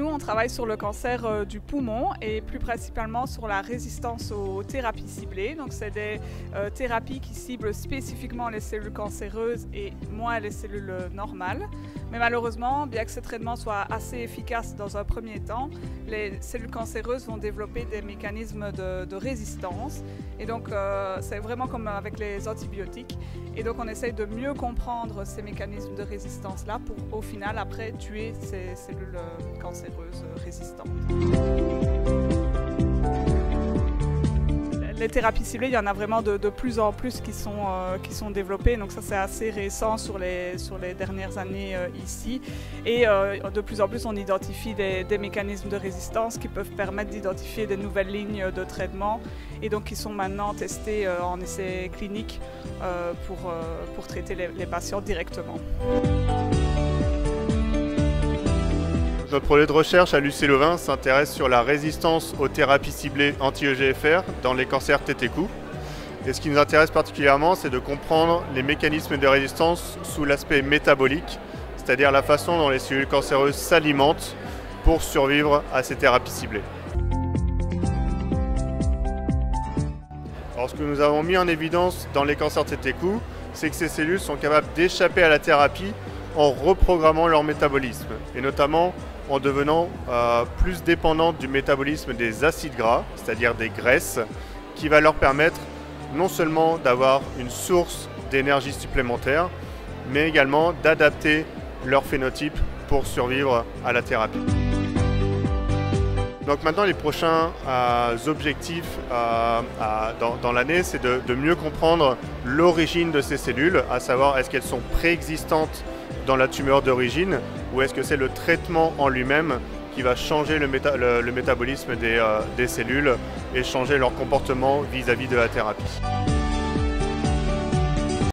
nous, on travaille sur le cancer du poumon et plus principalement sur la résistance aux thérapies ciblées. Donc, c'est des thérapies qui ciblent spécifiquement les cellules cancéreuses et moins les cellules normales. Mais malheureusement, bien que ce traitement soit assez efficace dans un premier temps, les cellules cancéreuses vont développer des mécanismes de résistance. Et donc, c'est vraiment comme avec les antibiotiques. Et donc, on essaye de mieux comprendre ces mécanismes de résistance-là pour, au final, après, tuer ces cellules cancéreuses résistantes. Les thérapies ciblées, il y en a vraiment de plus en plus qui sont développées. Donc ça, c'est assez récent sur les dernières années ici. Et de plus en plus, on identifie des mécanismes de résistance qui peuvent permettre d'identifier des nouvelles lignes de traitement et donc qui sont maintenant testés en essais cliniques pour traiter les patients directement. Notre projet de recherche à l'UC Louvain s'intéresse sur la résistance aux thérapies ciblées anti-EGFR dans les cancers TT-cou. Et ce qui nous intéresse particulièrement, c'est de comprendre les mécanismes de résistance sous l'aspect métabolique, c'est-à-dire la façon dont les cellules cancéreuses s'alimentent pour survivre à ces thérapies ciblées. Alors, ce que nous avons mis en évidence dans les cancers TT-cou, c'est que ces cellules sont capables d'échapper à la thérapie en reprogrammant leur métabolisme, et notamment en devenant plus dépendantes du métabolisme des acides gras, c'est-à-dire des graisses, qui va leur permettre non seulement d'avoir une source d'énergie supplémentaire, mais également d'adapter leur phénotype pour survivre à la thérapie. Donc maintenant, les prochains objectifs dans l'année, c'est de mieux comprendre l'origine de ces cellules, à savoir est-ce qu'elles sont préexistantes dans la tumeur d'origine ou est-ce que c'est le traitement en lui-même qui va changer le métabolisme des cellules et changer leur comportement vis-à-vis de la thérapie.